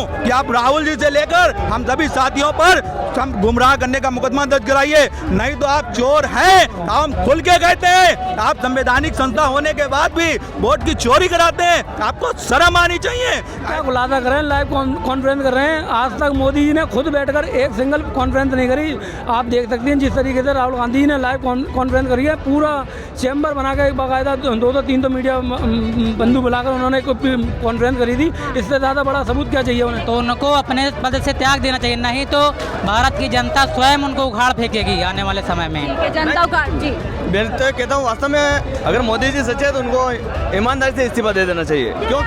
हूँ कि आप राहुल जी से लेकर हम सभी साथियों पर हम गुमराह करने का मुकदमा दर्ज कराइए, नहीं तो आप चोर हैं। हम खुल के कहते हैं, आप संवैधानिक संस्था होने के बाद भी वोट की चोरी कराते हैं, आपको शर्म आनी चाहिए। क्या खुलासा कर रहे हैं, लाइव कॉन्फ्रेंस कर रहे हैं। आज तक मोदी जी ने खुद बैठकर एक सिंगल कॉन्फ्रेंस नहीं करी। आप देख सकते हैं जिस तरीके से राहुल गांधी जी ने लाइव कॉन्फ्रेंस करी है, पूरा चैम्बर बना के बाकायदा 2-3 मीडिया बंधु बुलाकर उन्होंने कॉन्फ्रेंस करी थी। इससे ज़्यादा बड़ा सबूत क्या चाहिए उन्हें? तो उनको अपने पद से त्याग देना चाहिए, नहीं तो भारत की जनता स्वयं उनको उखाड़ फेंकेगी आने वाले समय में। जनता का जी मैं तो कहता हूँ वास्तव में अगर मोदी जी सच्चे हैं तो उनको ईमानदारी से इस्तीफा दे देना चाहिए। क्यों?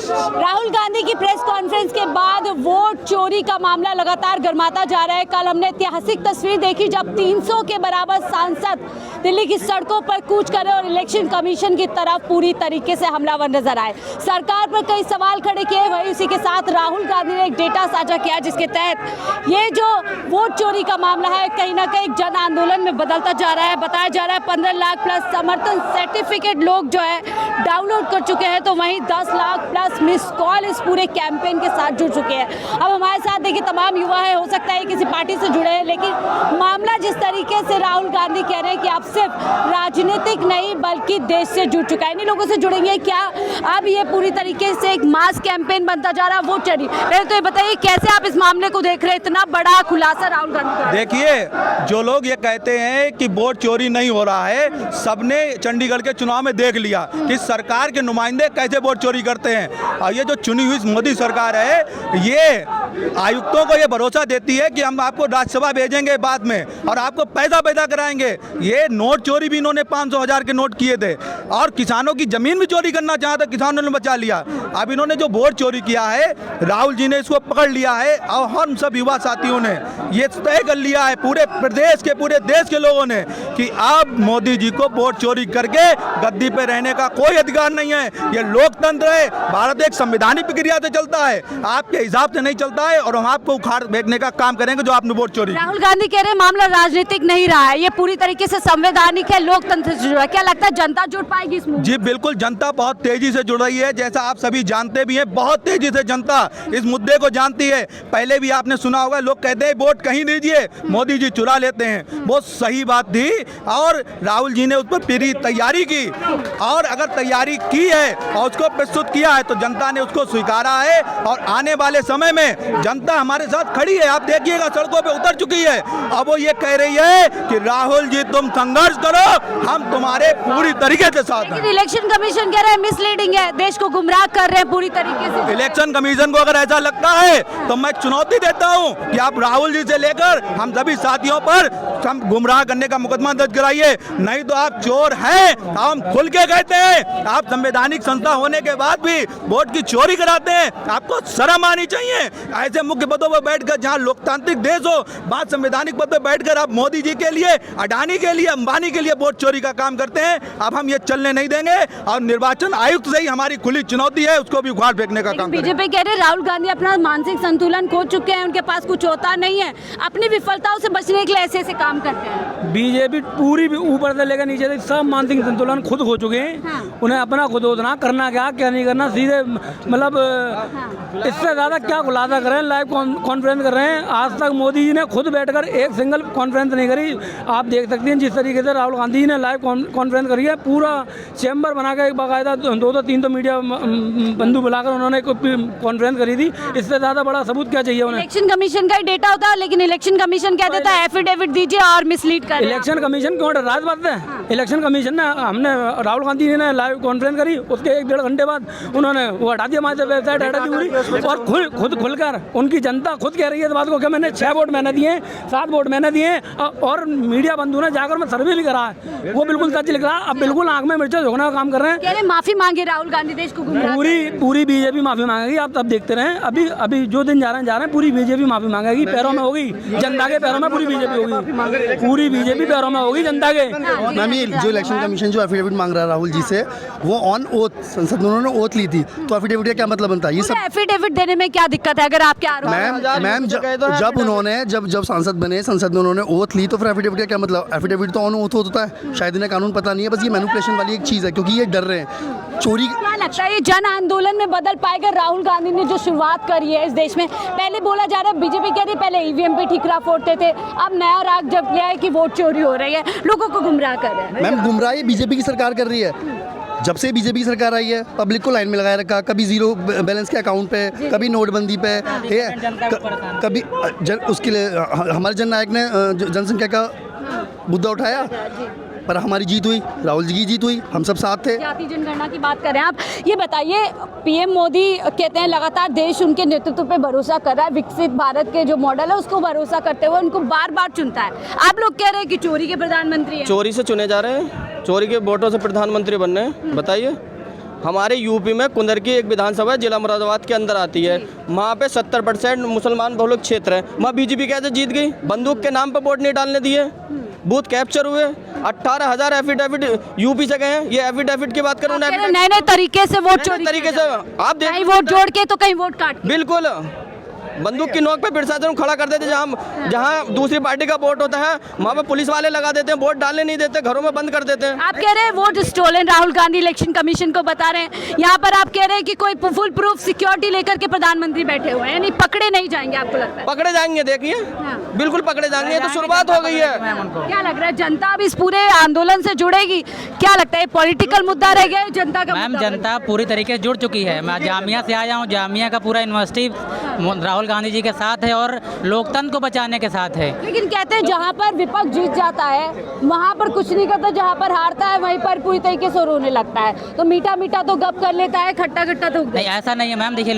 राहुल गांधी की प्रेस कॉन्फ्रेंस के बाद वोट चोरी का मामला लगातार गर्माता जा रहा है। कल हमने ऐतिहासिक तस्वीर देखी जब 300 के बराबर सांसद दिल्ली की सड़कों पर कूच करे और इलेक्शन कमीशन की तरफ पूरी तरीके से हमलावर नजर आए। सरकार पर कई सवाल खड़े किए, वही उसी के साथ राहुल गांधी ने एक डेटा साझा किया जिसके तहत ये जो वोट चोरी का मामला है कहीं ना कहीं जन आंदोलन में बदलता जा रहा है। बताया जा रहा है 15 लाख प्लस समर्थन सर्टिफिकेट लोग जो है डाउनलोड कर चुके हैं, तो वहीं 10 लाख प्लस मिस कॉल इस पूरे कैंपेन के साथ जुड़ चुके हैं। अब हमारे साथ देखिए तमाम युवा है, हो सकता है किसी पार्टी से जुड़े हैं, लेकिन मामला जिस तरीके से राहुल गांधी कह रहे हैं कि आप सिर्फ राजनीतिक नहीं बल्कि देश से जुड़ चुका है। इन लोगों से जुड़ेंगे क्या अब ये पूरी तरीके से एक मास कैंपेन बनता जा रहा है वोट चोरी? पहले तो ये बताइए कैसे आप इस मामले को देख रहे हैं, इतना बड़ा खुलासा राहुल गांधी का? देखिए, जो लोग ये कहते हैं कि वोट चोरी नहीं हो रहा है, सबने चंडीगढ़ के चुनाव में देख लिया कि सरकार के नुमाइंदे कैसे वोट चोरी करते हैं। और ये जो चुनी हुई मोदी सरकार है, ये आयुक्तों को ये भरोसा देती है कि हम आपको राज्यसभा भेजेंगे बाद में और आपको पैदा कराएंगे। ये नोट चोरी भी इन्होंने 500,000 के नोट किए थे और किसानों की जमीन भी चोरी करना चाहा था, किसानों ने बचा लिया। अब इन्होंने जो वोट चोरी किया है, राहुल जी ने इसको पकड़ लिया है और हम सब युवा साथियों ने ये तय कर लिया है, पूरे प्रदेश के पूरे देश के लोगों ने, कि अब मोदी जी को वोट चोरी करके गद्दी पे रहने का कोई अधिकार नहीं है। ये लोकतंत्र है, भारत एक संवैधानिक प्रक्रिया से चलता है, आपके हिसाब से नहीं चलता है और हम आपको उखाड़ फेंकने का काम करेंगे जो आपने वोट चोरी। राहुल गांधी कह रहे हैं मामला राजनीतिक नहीं रहा है, ये पूरी तरीके से संवैधानिक है, लोकतंत्र से जुड़ा है। क्या लगता है जनता जुड़ पाएगी इस मुद्दे? जी बिल्कुल, जनता बहुत तेजी से जुड़ रही है, जैसा आप सभी जानते भी हैं, बहुत तेजी से जनता इस मुद्दे को जानती है। पहले भी आपने सुना होगा, लोग कहते हैं वोट कहीं दीजिए, मोदी जी चुरा लेते हैं। वो सही बात थी और राहुल जी ने उस पर पूरी तैयारी की, और अगर तैयारी की है और उसको प्रस्तुत किया है तो जनता ने उसको स्वीकारा है और आने वाले समय में जनता हमारे साथ खड़ी है। आप देखिएगा सड़कों पे उतर चुकी है। अब वो ये कह रही है कि राहुल जी तुम संघर्ष करो, हम तुम्हारे पूरी तरीके से साथ हैं। इलेक्शन कमीशन कह रहा है मिसलीडिंग है, देश को गुमराह कर रहे हैं पूरी तरीके से। इलेक्शन कमीशन को अगर ऐसा लगता है तो मैं चुनौती देता हूं कि आप राहुल जी से लेकर हम सभी साथियों पर हम गुमराह करने का मुकदमा दर्ज कराइए, नहीं तो आप चोर हैं। हम खुल के कहते हैं, आप संवैधानिक संस्था होने के बाद भी वोट की चोरी कराते हैं, आपको शर्म आनी चाहिए। ऐसे मुख्य पदों पर बैठकर, जहां लोकतांत्रिक देश हो, बात संवैधानिक पद पर बैठकर आप मोदी जी के लिए, अडानी के लिए, अंबानी के लिए वोट चोरी का काम करते हैं। अब हम ये चलने नहीं देंगे और निर्वाचन आयुक्त से ही हमारी खुली चुनौती है, उसको भी उखाड़ फेंकने का काम। बीजेपी कह रहे राहुल गांधी अपना मानसिक संतुलन खो चुके हैं, उनके पास कुछ होता नहीं है, अपनी विफलताओं से बचने के लिए ऐसे ऐसे काम करते हैं। बीजेपी पूरी ऊपर से लेकर नीचे तक सब मानसिक संतुलन खुद खो चुके हैं। हाँ। उन्हें अपना खुद होना, करना क्या नहीं करना, सीधे मतलब इससे ज़्यादा क्या खुलासा कर रहे हैं, लाइव कॉन्फ्रेंस कर रहे हैं। आज तक मोदी जी ने खुद बैठकर एक सिंगल कॉन्फ्रेंस नहीं करी। आप देख सकते हैं जिस तरीके से राहुल गांधी जी ने लाइव कॉन्फ्रेंस करी है, पूरा चैम्बर बना के बाकायदा 2-3 मीडिया बंधु बुलाकर उन्होंने कॉन्फ्रेंस करी थी। इससे ज़्यादा बड़ा सबूत क्या चाहिए उन्हें? इलेक्शन कमीशन का ही डेटा होता है, लेकिन इलेक्शन कमीशन कह देता है एफिडेविट दीजिए और मिसलीड कर रहे हैं। इलेक्शन कमीशन क्यों राज बात है? इलेक्शन कमीशन ने, हमने राहुल गांधी जी ने लाइव कॉन्फ्रेंस करी, उसके 1-1.5 घंटे बाद उन्होंने वो हटा दिया, हमारे वेबसाइट हटा दी पूरी। और खुद खुलकर उनकी जनता खुद कह रही है इस बात को कि मैंने 6 वोट मैंने दिए, 7 वोट मैंने दिए। और मीडिया बंधु ने जाकर मैं सर्वे भी करा है, वो बिल्कुल सच लिख रहा है। अब बिल्कुल आंख में मिर्चा झोंकने का काम कर रहे हैं। कह रहे माफी मांगे राहुल गांधी, देश को गुमराह पूरी बीजेपी माफी मांगेगी। आप तब देखते रहे, अभी जो दिन जा रहे हैं पूरी बीजेपी माफी मांगेगी। पैरों में होगी जनता के, पैरों में पूरी बीजेपी होगी, पूरी बीजेपी पैरों में होगी जनता के। मैम, ये जो इलेक्शन कमीशन जो एफिडेविट मांग रहा है राहुल जी से, वो ऑन ओथ संसद में उन्होंने ओथ ली थी, तो एफिडेविट का क्या मतलब बनता है? ये सब एफिडेविट देने में क्या दिक्कत है? अगर आपके आरोप हैं? मैम जब उन्होंने जब सांसद बने, संसद में उन्होंने ओथ ली, तो फिर एफिडेविट का क्या मतलब? एफिडेविट तो ऑन ओथ होता है, शायद इन्हें कानून पता नहीं है, बस ये मैनिपुलेशन वाली एक चीज़ है, क्योंकि ये डर रहे हैं चोरी। क्या लगता है ये जन आंदोलन में बदल पाएगा? राहुल गांधी ने जो शुरुआत करी है इस देश में, पहले बोला जा रहा है बीजेपी कह रही पहले ईवीएम पे ठिकरा फोड़ते थे, अब नया राग जब लिया है कि वोट चोरी हो रही है, लोगों को गुमराह कर रहे हैं। मैम गुमराह ये बीजेपी की सरकार कर रही है। जब से बीजेपी की सरकार आई है, पब्लिक को लाइन में लगाए रखा, कभी जीरो बैलेंस के अकाउंट पे, कभी नोटबंदी पे, ठीक है, कभी उसके लिए हमारे जननायक ने जनसंख्या का मुद्दा उठाया, पर हमारी जीत हुई, राहुल जी की जीत हुई, हम सब साथ थे। जाति जनगणना की बात करें आप, ये बताइए पीएम मोदी कहते हैं लगातार देश उनके नेतृत्व पे भरोसा कर रहा है, विकसित भारत के जो मॉडल है उसको भरोसा करते हुए उनको बार बार चुनता है। आप लोग कह रहे हैं कि चोरी के प्रधानमंत्री हैं। चोरी से चुने जा रहे हैं, चोरी के वोटों से प्रधानमंत्री बन रहे हैं। बताइए, हमारे यूपी में कुंदर की एक विधानसभा जिला मुरादाबाद के अंदर आती है, वहाँ पे 70% मुसलमान बहुलक क्षेत्र है, वहाँ बीजेपी कैसे जीत गई? बंदूक के नाम पे वोट नहीं डालने दिए, बूथ कैप्चर हुए, 18,000 एफिडेविट यूपी से गए हैं। ये एफिडेविट की बात करूँ, नए नए तरीके से वोट चोरी तरीके से आप कहीं वोट जोड़ के तो कहीं वोट काट। बिल्कुल बंदूक की नोक पे प्रशासन खड़ा कर देते, जहाँ दूसरी पार्टी का वोट होता है वहाँ पे पुलिस वाले लगा देते हैं, वोट डालने नहीं देते, घरों में बंद कर देते हैं। आप कह रहे हैं vote stolen, Rahul Gandhi election commission को बता रहे हैं, यहाँ पर आप कह रहे हैं कि कोई फुल प्रूफ सिक्योरिटी लेकर के प्रधानमंत्री बैठे हुए हैं, यानी पकड़े नहीं जाएंगे? आपको लगता है पकड़े जाएंगे? देखिए बिल्कुल पकड़े जाएंगे, तो शुरुआत हो गई है। क्या लग रहा है जनता अब इस पूरे आंदोलन से जुड़ेगी? क्या लगता है पॉलिटिकल मुद्दा रह गया है जनता का? मैम जनता पूरी तरीके से जुड़ चुकी है। मैं जामिया से आया हूँ, जामिया का पूरा यूनिवर्सिटी राहुल गांधी जी के साथ है और लोकतंत्र को बचाने के साथ है। लेकिन कहते हैं जहाँ पर विपक्ष जीत जाता है वहाँ पर कुछ नहीं करता, जहाँ पर हारता है वहीं पर पूरी तरीके से रोने लगता है, तो मीठा मीठा तो गप कर लेता है, खट्टा खट्टा तो नहीं, ऐसा नहीं है मैम। देखिए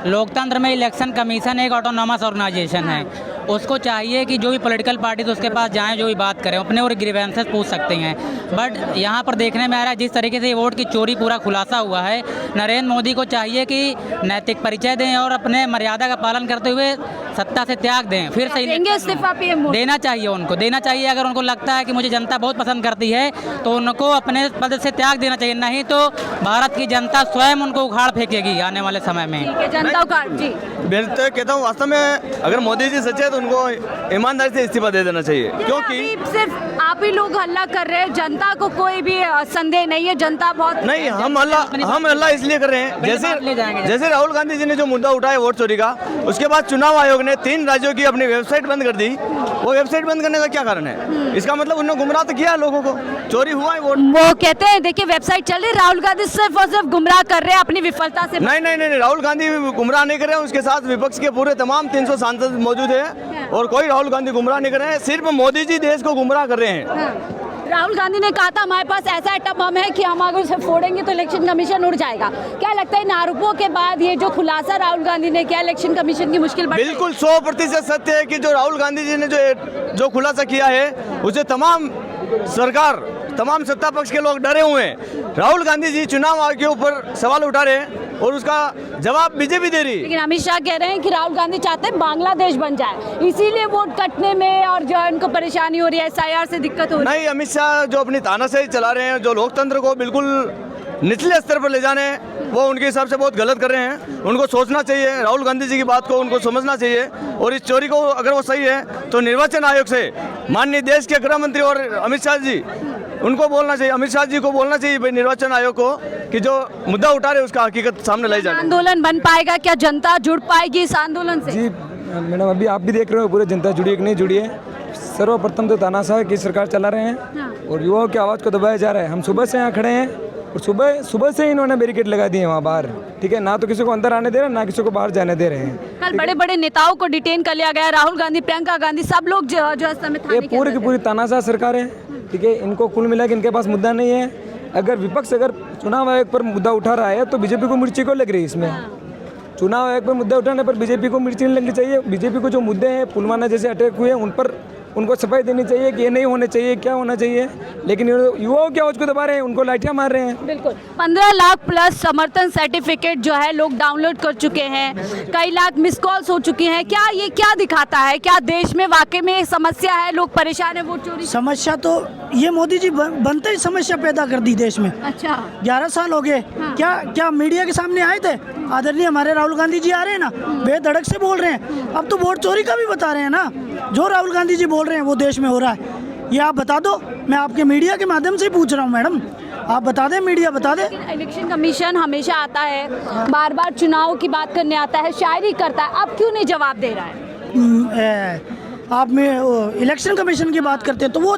लोकतंत्र में इलेक्शन कमीशन एक ऑटोनॉमस ऑर्गेनाइजेशन है, उसको चाहिए कि जो भी पॉलिटिकल पार्टी तो उसके पास जाएं, जो भी बात करें अपने और ग्रीवेंसेस पूछ सकते हैं। बट यहाँ पर देखने में आ रहा है जिस तरीके से वोट की चोरी पूरा खुलासा हुआ है, नरेंद्र मोदी को चाहिए कि नैतिक परिचय दें और अपने मर्यादा का पालन करते हुए सत्ता से त्याग दें, फिर से इस्तीफा देना चाहिए, उनको देना चाहिए। अगर उनको लगता है कि मुझे जनता बहुत पसंद करती है तो उनको अपने पद से त्याग देना चाहिए, नहीं तो भारत की जनता स्वयं उनको उखाड़ फेंकेगी आने वाले समय में। जनता उखाड़ जी, मैं तो कहता हूँ वास्तव में अगर मोदी जी सच्चे हैं तो उनको ईमानदारी से इस्तीफा दे देना चाहिए, क्योंकि सिर्फ आप ही लोग हल्ला कर रहे हैं, जनता को कोई भी संदेह नहीं है, जनता बहुत नहीं, हम हल्ला इसलिए कर रहे हैं जैसे राहुल गांधी जी ने जो मुद्दा उठाया वोट चोरी का, उसके बाद चुनाव आयोग ने 3 राज्यों की अपनी वेबसाइट बंद कर दी। वो वेबसाइट बंद करने का क्या कारण है? इसका मतलब उन्होंने गुमराह तो किया लोगों को, चोरी हुआ है वोट। वो कहते हैं देखिए वेबसाइट चल रही, राहुल गांधी सिर्फ और सिर्फ गुमराह कर रहे हैं अपनी विफलता से। नहीं, राहुल गांधी गुमराह नहीं कर रहे हैं, उसके साथ विपक्ष के पूरे तमाम 300 सांसद मौजूद है और कोई राहुल गांधी गुमराह नहीं कर रहे हैं, सिर्फ मोदी जी देश को गुमराह कर रहे हैं। राहुल गांधी ने कहा था हमारे पास ऐसा एटम बम है कि हम अगर उसे फोड़ेंगे तो इलेक्शन कमीशन उड़ जाएगा। क्या लगता है इन आरोपों के बाद ये जो खुलासा राहुल गांधी ने किया इलेक्शन कमीशन की मुश्किल बढ़ गई? बिल्कुल 100% सत्य है कि जो राहुल गांधी जी ने जो खुलासा किया है उसे तमाम सरकार, तमाम सत्ता पक्ष के लोग डरे हुए हैं। राहुल गांधी जी चुनाव आयोग के ऊपर सवाल उठा रहे हैं और उसका जवाब बीजेपी दे रही है। लेकिन अमित शाह कह रहे हैं कि राहुल गांधी चाहते हैं बांग्लादेश बन जाए, इसीलिए वोट कटने में और जो है उनको परेशानी हो रही है, SIR से दिक्कत हो रही है। नहीं, अमित शाह जो अपनी तानाशाही चला रहे हैं, जो लोकतंत्र को बिल्कुल निचले स्तर पर ले जाने हैं, वो उनके हिसाब से बहुत गलत कर रहे हैं। उनको सोचना चाहिए, राहुल गांधी जी की बात को उनको समझना चाहिए और इस चोरी को अगर वो सही है तो निर्वाचन आयोग से माननीय देश के गृह मंत्री और अमित शाह जी उनको बोलना चाहिए, अमित शाह जी को बोलना चाहिए भाई निर्वाचन आयोग को कि जो मुद्दा उठा रहे उसका हकीकत सामने लाई जाए। आंदोलन बन पाएगा? क्या जनता जुड़ पाएगी इस आंदोलन से? जी मैडम, अभी आप भी देख रहे हो पूरे जनता जुड़ी है कि नहीं जुड़ी है। सर्वप्रथम तो तानाशाह की सरकार चला रहे हैं और युवाओं की आवाज़ को दबाया जा रहा है। हम सुबह से यहाँ खड़े हैं और सुबह से इन्होंने बैरिकेड लगा दिए वहाँ बाहर, ठीक है, ना तो किसी को अंदर आने दे रहे हैं ना किसी को बाहर जाने दे रहे हैं। कल बड़े बड़े नेताओं को डिटेन कर लिया गया, राहुल गांधी, प्रियंका गांधी, सब लोग जो है थाने के अंदर पूरी की पूरी तानाशाह सरकार है, ठीक है। इनको कुल मिला के इनके पास मुद्दा नहीं है। अगर विपक्ष अगर चुनाव आयोग पर मुद्दा उठा रहा है तो बीजेपी को मिर्ची क्यों लग रही है इसमें? चुनाव आयोग पर मुद्दा उठाने पर बीजेपी को मिर्ची नहीं लगनी चाहिए। बीजेपी को जो मुद्दे हैं, पुलवामा जैसे अटैक हुए, उन पर उनको सफाई देनी चाहिए कि ये नहीं होने चाहिए, क्या होना चाहिए, लेकिन युवाओं की आवाज़ को दबा रहे हैं, उनको लाठियां मार रहे हैं। बिल्कुल 15 लाख प्लस समर्थन सर्टिफिकेट जो है लोग डाउनलोड कर चुके हैं, कई लाख मिस कॉल्स हो चुकी हैं। क्या ये क्या दिखाता है? क्या देश में वाकई में समस्या है, लोग परेशान है वोट चोरी? समस्या तो ये मोदी जी बनते ही समस्या पैदा कर दी देश में। अच्छा, 11 साल हो गए। क्या मीडिया के सामने आए थे? आदरणीय हमारे राहुल गांधी जी आ रहे हैं ना, बेधड़क से बोल रहे हैं। अब तो वोट चोरी का भी बता रहे हैं ना, जो राहुल गांधी जी बोल रहे हैं वो देश में हो रहा है। ये आप बता दो, मैं आपके मीडिया के माध्यम से ही पूछ रहा हूँ मैडम, आप बता दें, मीडिया बता दे। इलेक्शन कमीशन हमेशा आता है, बार बार चुनाव की बात करने आता है, शायरी करता है, अब क्यों नहीं जवाब दे रहा है? आप में इलेक्शन कमीशन की बात करते हैं तो वो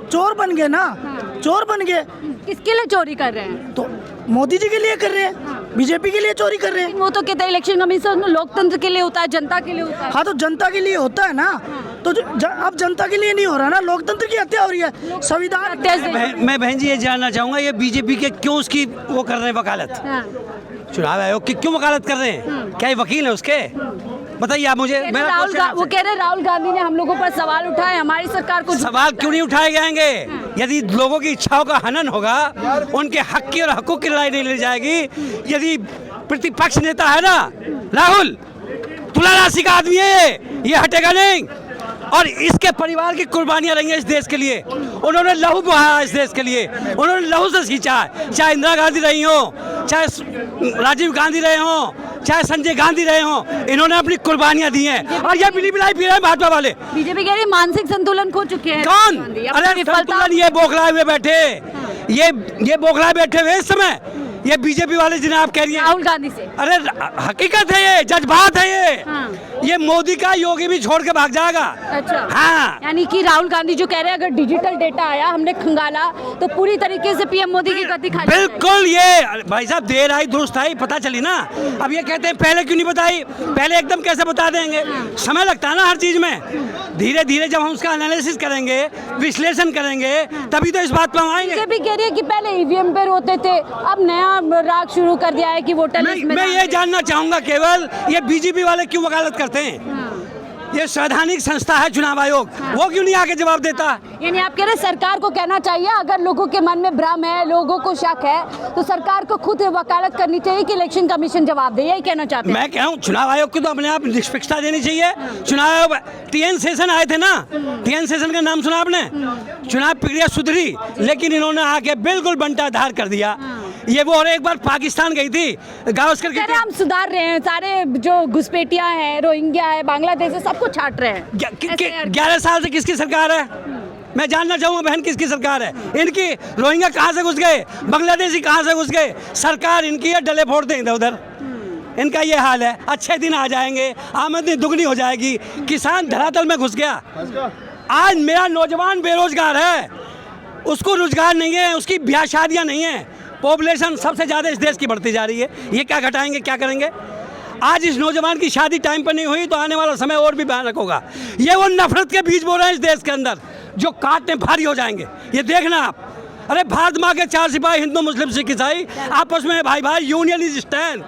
चोर बन गए ना, चोर बन गए। किसके लिए चोरी कर रहे हैं? तो मोदी जी के लिए कर रहे हैं, बीजेपी के लिए चोरी कर रहे हैं। वो तो कहते हैं इलेक्शन कमीशन लोकतंत्र के लिए होता है, जनता के लिए होता है। हाँ तो जनता के लिए होता है ना, तो अब जनता के लिए नहीं हो रहा ना, लोकतंत्र की हत्या हो रही है, संविधान। मैं बहन जी ये जानना चाहूँगा, ये बीजेपी के क्यों उसकी वो कर रहे हैं वकालत, चुनाव आयोग की क्यों वकालत कर रहे हैं? क्या ये वकील है उसके? बताइए आप मुझे। वो कह रहे राहुल गांधी ने हम लोगों पर सवाल उठाए, हमारी सरकार को। सवाल क्यों नहीं उठाए जाएंगे? यदि लोगों की इच्छाओं का हनन होगा, उनके हक की और हकूक की लड़ाई नहीं ली जाएगी, यदि प्रतिपक्ष नेता है ना राहुल, तुला राशि का आदमी है ये हटेगा नहीं, और इसके परिवार की कुर्बानियां रहेंगी इस देश के लिए। उन्होंने लहू बहाया इस देश के लिए, उन्होंने लहू से खींचा है, चाहे इंदिरा गांधी रही हो, चाहे राजीव गांधी रहे हो, चाहे संजय गांधी रहे हो, इन्होंने अपनी कुर्बानियां दी हैं। और ये बिली बिलाई पी रहे हैं भाजपा वाले। बीजेपी कह रही है मानसिक संतुलन खो चुके हैं। कौन? अरे संतुलन ये बौखलाए हुए बैठे, ये बौखलाए बैठे हुए इस समय, ये बीजेपी वाले जिन्हें आप कह रही हैं राहुल गांधी से। अरे हकीकत है, ये जज्बात है ये मोदी का योगी भी छोड़ के भाग जाएगा। अच्छा हाँ, यानी कि राहुल गांधी जो कह रहे हैं अगर डिजिटल डेटा आया हमने खंगाला तो पूरी तरीके से पीएम मोदी की गति खाली। बिल्कुल, ये भाई साहब देर आई दुरुस्त आई, पता चली ना। अब ये कहते हैं पहले क्यों नहीं बताई, पहले एकदम कैसे बता देंगे? समय लगता है ना हर चीज में, धीरे धीरे जब हम उसका एनालिसिस करेंगे, विश्लेषण करेंगे, तभी तो इस बात पर हम आएंगे। बीजेपी कह रही है कि पहले ईवीएम पे रोते थे, अब नया राग शुरू कर दिया है कि वोटर लिस्ट में। मैं ये जानना चाहूंगा केवल, ये बीजेपी वाले क्यों वकालत करते हैं? ये संवैधानिक संस्था है चुनाव आयोग, वो क्यों नहीं आके जवाब देता? यानी आप कह रहे सरकार को कहना चाहिए, अगर लोगों के मन में भ्रम है, लोगों को शक है, तो सरकार को खुद वकालत करनी चाहिए कि इलेक्शन कमीशन जवाब दे, यही कहना चाहते हैं। मैं कह रहा हूँ चुनाव आयोग को तो अपने आप निष्पक्षता देनी चाहिए। चुनाव आयोग TN सेशन आए थे ना, TN सेशन का नाम सुना आपने? चुनाव प्रक्रिया सुधरी, लेकिन इन्होंने आके बिल्कुल बंटाधार कर दिया। ये वो और एक बार पाकिस्तान गई थी गावस्कर की, हम सुधार रहे हैं, सारे जो घुसपैठियां हैं, रोहिंग्या है, बांग्लादेश है, सबको छाट रहे हैं। 11 साल से किसकी सरकार है? मैं जानना चाहूंगा बहन, किसकी सरकार है? इनकी। रोहिंग्या कहाँ से घुस गए, बांग्लादेशी कहाँ से घुस गए? सरकार इनकी है, डले फोड़ दें इधर उधर। इनका ये हाल है। अच्छे दिन आ जाएंगे, आमदनी दुगनी हो जाएगी, किसान धरातल में घुस गया। आज मेरा नौजवान बेरोजगार है, उसको रोजगार नहीं है, उसकी ब्याह शादियाँ नहीं है, पॉपुलेशन सबसे ज़्यादा इस देश की बढ़ती जा रही है। ये क्या घटाएंगे, क्या करेंगे? आज इस नौजवान की शादी टाइम पर नहीं हुई तो आने वाला समय और भी भयानक होगा। ये वो नफरत के बीज बो रहे हैं इस देश के अंदर, जो काटने भारी हो जाएंगे। ये देखना आप। अरे भारत माँ के 4 सिपाही, हिंदू मुस्लिम सिख ईसाई आपस में भाई भाई, यूनियन इज स्टैंड।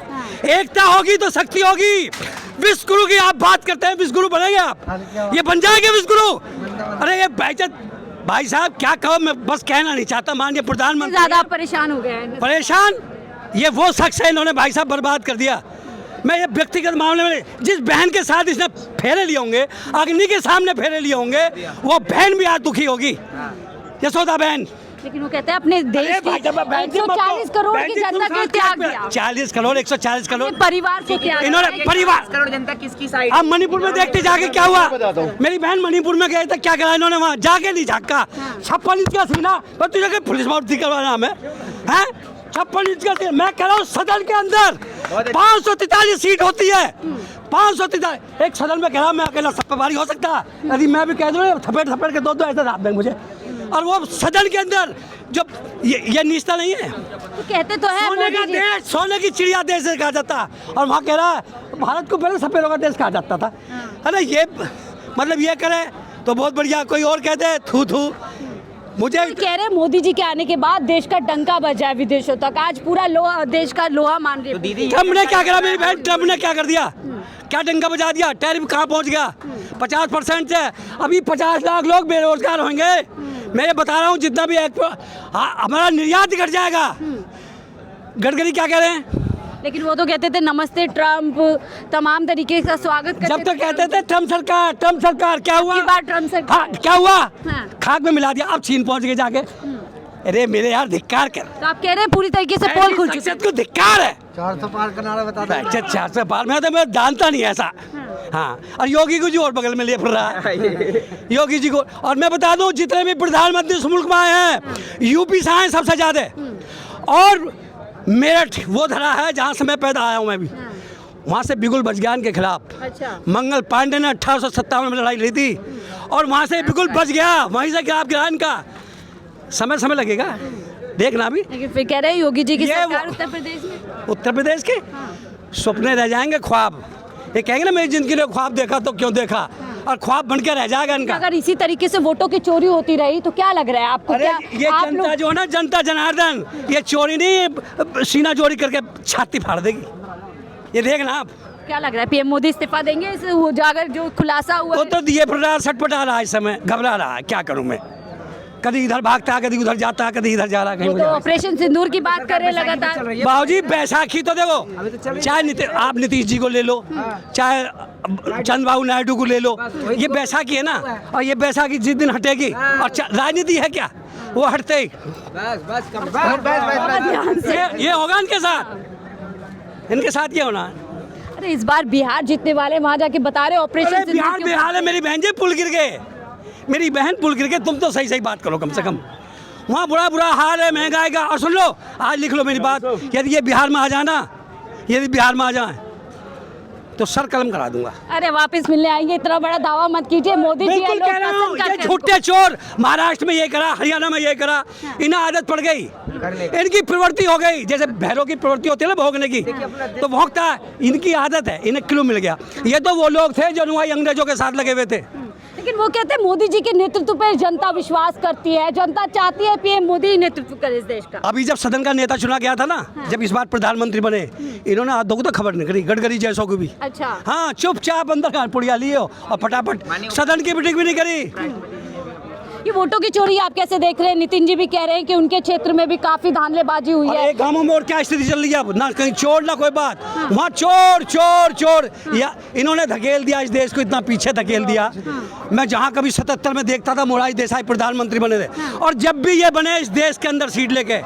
एकता होगी तो शक्ति होगी। विश्व गुरु की आप बात करते हैं, विश्व गुरु बनेंगे आप? ये बन जाएंगे विश्व गुरु? अरे ये भाई साहब क्या कहो, मैं बस कहना नहीं चाहता। माननीय प्रधानमंत्री ज्यादा परेशान हो गए हैं। परेशान? ये वो शख्स है, इन्होंने भाई साहब बर्बाद कर दिया। मैं ये व्यक्तिगत मामले में, जिस बहन के साथ इसने फेरे लिए होंगे, अग्नि के सामने फेरे लिए होंगे, वो बहन भी आज दुखी होगी, यशोदा बहन। लेकिन वो कहते हैं अपने देश की 140 करोड़ की जनता के त्याग दिया। 40 करोड़ 140 करोड़ परिवार को त्याग, इन्होंने परिवार करोड़ जनता किसकी साइड? अब मणिपुर में देखते जाके क्या हुआ। मेरी बहन मणिपुर में गए थे, क्या करा इन्होंने वहाँ जाके नहीं झाका। 56 इंच का सीना, पर तुझे पुलिस भर्ती करवाना हमें है? 56 इंच का सीना। मैं कह रहा हूँ सदन के अंदर 543 सीट होती है, 543। एक सदन में कह रहा मैं अकेला सब पे भारी हो सकता, यदि मैं भी कह दूँ थपेट थपेट के दो ऐसे रात देंगे मुझे। और वो सदन के अंदर जब ये निचता नहीं है, तो कहते तो है सोने का देश, सोने की चिड़िया देश से कहा जाता, और वहाँ कह रहा है भारत को पहले सफेदों का देश कहा जाता था। अरे ये मतलब ये करे तो बहुत बढ़िया, कोई और कहते थू थू। मुझे कह रहे मोदी जी के आने के बाद देश का डंका बजा है विदेशों तक, आज पूरा लोहा, देश का लोहा मान रही है। ट्रम्प ने क्या करा मेरी बहन? ट्रम्प ने क्या कर दिया? क्या डंका बजा दिया? टैरिफ कहाँ पहुँच गया? 50% से अभी 50 लाख लोग बेरोजगार होंगे। मैं ये बता रहा हूँ, जितना भी हमारा निर्यात घट जाएगा। गडकरी क्या कह रहे हैं? लेकिन वो तो कहते थे नमस्ते ट्रम्प, तमाम तरीके का स्वागत करते जब तक कहते थे ट्रम्प सरकार, ट्रम्प सरकार, क्या हुआ? ट्रम्प सरकार हाँ, क्या हुआ? हाँ। खाक में मिला दिया। अब चीन पहुंच गए जाके, अरे मेरे यार धिक्कार कर, तो आप कह रहे हैं पूरी तरीके से पोल खुल चुकी शख्सियत को धिक्कार है। 400 पार का नारा बता दो। 400 पार में तो मैं जानता नहीं ऐसा। हाँ, और योगी को जी और बगल में लिए फिर रहा है योगी जी को। और मैं बता दूं जितने भी प्रधानमंत्री इस मुल्क में आए हैं यूपी से आए सबसे ज्यादा। और मेरठ वो धरा है जहाँ से मैं पैदा आया हूँ मैं भी, वहाँ से बिगुल बजग्यान के खिलाफ मंगल पांडे ने 1857 में लड़ाई लड़ी थी और वहाँ से बिगुल बच गया, वहीं से खिलाफ गिरा इनका। समय लगेगा देखना अभी। लेकिन फिर कह रहे हैं योगी जी की सरकार उत्तर प्रदेश में, उत्तर प्रदेश के सपने रह जाएंगे, ख्वाब। ये कहेंगे ना मैं जिनके लिए ख्वाब देखा तो क्यों देखा, और ख्वाब बन के रह जाएगा इनका। अगर इसी तरीके से वोटों की चोरी होती रही तो क्या लग रहा है आपको? अरे क्या ये जनता जो है ना, जनता जनार्दन, ये चोरी नहीं, ये सीना चोरी करके छाती फाड़ देगी। ये देखना आप। क्या लग रहा है पीएम मोदी इस्तीफा देंगे इस उजागर जो खुलासा हुआ वो है? तो दिए फिर सटपटा रहा है इस समय, घबरा रहा है। क्या करूं मैं, कभी इधर भागता है, कभी उधर जाता है, कभी इधर जा रहा है, कहीं तो ऑपरेशन सिंदूर की बात कर रहे हैं लगातार। बाबूजी बैसाखी तो देखो, चाहे आप नीतीश जी को ले लो, चाहे चंद्रबाबू नायडू को ले लो, ये बैसाखी है ना। और ये बैसाखी जिस दिन हटेगी, और राजनीति है क्या, वो हटते ही ये होगा इनके साथ, इनके साथ ये होना। अरे इस बार बिहार जीतने वाले, वहाँ जाके बता रहे ऑपरेशन सिंदूर बिहार है। मेरी बहन जी पुल गिर गए, मेरी बहन पुल गिर गए। तुम तो सही बात करो कम से कम। वहाँ बुरा हाल है महंगाई का। और सुन लो, आज लिख लो मेरी बात, यदि ये बिहार में आ जाना, यदि बिहार में आ जाए तो सर कलम करा दूंगा। अरे वापस मिलने आएंगे, इतना बड़ा दावा मत कीजिए। मोदी जी बिल्कुल कह रहा हूँ, ये झूठे चोर महाराष्ट्र में ये करा, हरियाणा में ये करा, इन्हें आदत पड़ गई, इनकी प्रवृत्ति हो गई। जैसे भैरों की प्रवृत्ति होती है ना भोगने की, तो भोगता है, इनकी आदत है, इन्हें किलो मिल गया। ये तो वो लोग थे जो अनुयायी अंग्रेजों के साथ लगे हुए थे। लेकिन वो कहते हैं मोदी जी के नेतृत्व पे जनता विश्वास करती है, जनता चाहती है पीएम मोदी नेतृत्व करे इस देश का। अभी जब सदन का नेता चुना गया था ना, जब इस बार प्रधानमंत्री बने, इन्होंने आधों को तो खबर नहीं करी, गडकरी जैसों को भी। अच्छा। हाँ, चुपचाप अंदर का पुड़िया लिए और फटाफट सदन की मीटिंग भी नहीं करी। ये वोटों की चोरी आप कैसे देख रहे हैं? नितिन जी भी कह रहे हैं कि उनके क्षेत्र में भी काफी धांधलेबाजी हुई है। गांवों में और क्या स्थिति चल रही है अब, ना कहीं चोर ना कोई बात। वहाँ चोर या इन्होंने धकेल दिया इस देश को, इतना पीछे धकेल दिया। मैं जहाँ कभी 77 में देखता था मोरारजी देसाई प्रधानमंत्री बने थे, और जब भी ये बने इस देश के अंदर सीट लेके,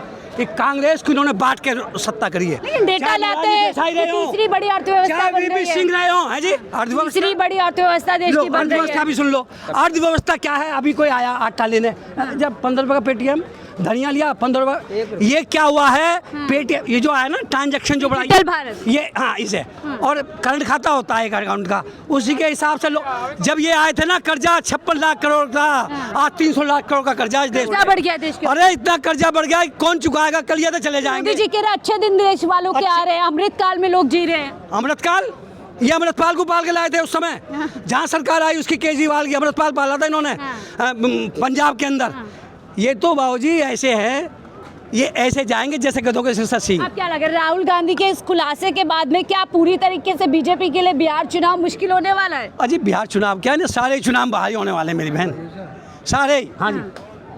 कांग्रेस को इन्होंने बांट के सत्ता करी है। लेकिन डेटा लाते हैं तीसरी बड़ी अर्थव्यवस्था बन रही है। सिंह रहे हो है जी, तीसरी बड़ी अर्थव्यवस्था देश की बन रही है। भी सुन लो, अर्थव्यवस्था क्या है। अभी कोई आया आटा लेने, जब 15 रुपए का पेटीएम धनिया लिया 15 रुपए, ये क्या हुआ है पेटीएम, ये जो आया ना ट्रांजैक्शन जो बढ़ा ये, हाँ इसे, और करंट खाता होता है एक अकाउंट का, उसी के हिसाब से जब ये आए थे ना कर्जा 56 लाख करोड़ का, आज 300 लाख करोड़ का कर्जा इस देश में बढ़ गया देश का। अरे इतना कर्जा बढ़ गया, कौन चुकाएगा? कल ये तो चले जाएंगे। मोदी जी कह रहे अच्छे दिन देश वालों के आ रहे हैं, अमृतकाल में लोग जी रहे हैं। अमृतकाल, ये अमृतपाल को पाल के लाए थे उस समय, जहाँ सरकार आई उसकी केजरीवाल की, अमृतपाल पाला था इन्होंने पंजाब के अंदर। ये तो बाबूजी ऐसे है, ये ऐसे जाएंगे जैसे गधों के सिर सिंह। अब क्या लग रहा है राहुल गांधी के इस खुलासे के बाद में क्या पूरी तरीके से बीजेपी के लिए बिहार चुनाव मुश्किल होने वाला है? अजी बिहार चुनाव क्या है ना, सारे चुनाव बाहर होने वाले मेरी बहन, सारे। हाँ जी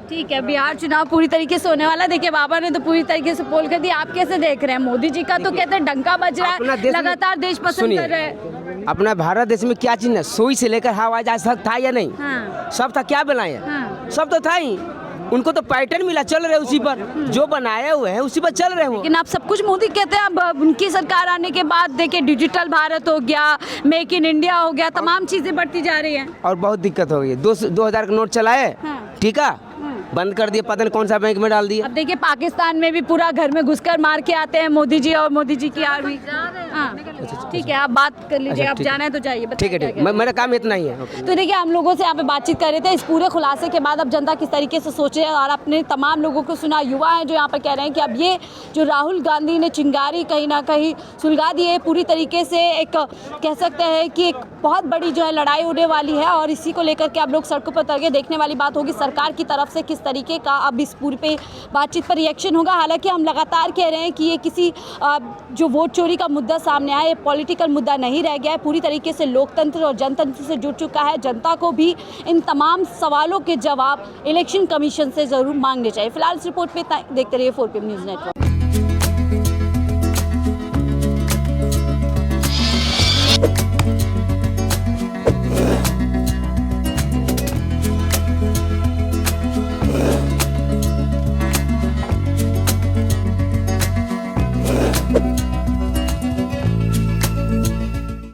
ठीक है, बिहार चुनाव पूरी तरीके से होने वाला है। देखिए बाबा ने तो पूरी तरीके से पोल कर दी, आप कैसे देख रहे हैं? मोदी जी का तो कहते हैं डंका बज रहा है, लगातार देश पसंद कर रहे हैं। अपना भारत देश में क्या चीज है, सुई से लेकर हवाई जहाज तक था या नहीं? सब था, क्या बनाए? सब तो था ही, उनको तो पैटर्न मिला, चल रहे उसी पर, जो बनाए हुए हैं उसी पर चल रहे हो। लेकिन आप सब कुछ मोदी कहते हैं, अब उनकी सरकार आने के बाद देखिए डिजिटल भारत हो गया, मेक इन इंडिया हो गया, तमाम चीजें बढ़ती जा रही हैं और बहुत दिक्कत हो गई। 2000 का नोट चलाए, ठीक है, बंद कर दिए, पता नहीं कौन सा बैंक में डाल दिया। अब देखिए पाकिस्तान में भी पूरा घर में घुसकर मार के आते हैं मोदी जी और मोदी जी की आर्मी। ठीक है, आप बात कर लीजिए, आप जाना है तो जाइए। ठीक है, ठीक, मेरा काम इतना ही है। तो देखिए हम लोगों से यहाँ पे बातचीत कर रहे थे इस पूरे खुलासे के बाद अब जनता किस तरीके से सोचे, और अपने तमाम लोगों को सुना। युवा हैं जो यहाँ पर कह रहे हैं कि अब ये जो राहुल गांधी ने चिंगारी कहीं ना कहीं सुलगा दी है, पूरी तरीके से एक कह सकते हैं कि एक बहुत बड़ी जो है लड़ाई होने वाली है, और इसी को लेकर के अब लोग सड़कों पर उतर के देखने वाली बात होगी सरकार की तरफ से किस तरीके का अब इस पूरे पे बातचीत पर रिएक्शन होगा। हालांकि हम लगातार कह रहे हैं कि ये किसी जो वोट चोरी का मुद्दा सामने आया, ये पॉलिटिकल मुद्दा नहीं रह गया है, पूरी तरीके से लोकतंत्र और जनतंत्र से जुड़ चुका है। जनता को भी इन तमाम सवालों के जवाब इलेक्शन कमीशन से जरूर मांगने चाहिए। फिलहाल इस रिपोर्ट पे देखते रहिए 4PM न्यूज़ नेटवर्क।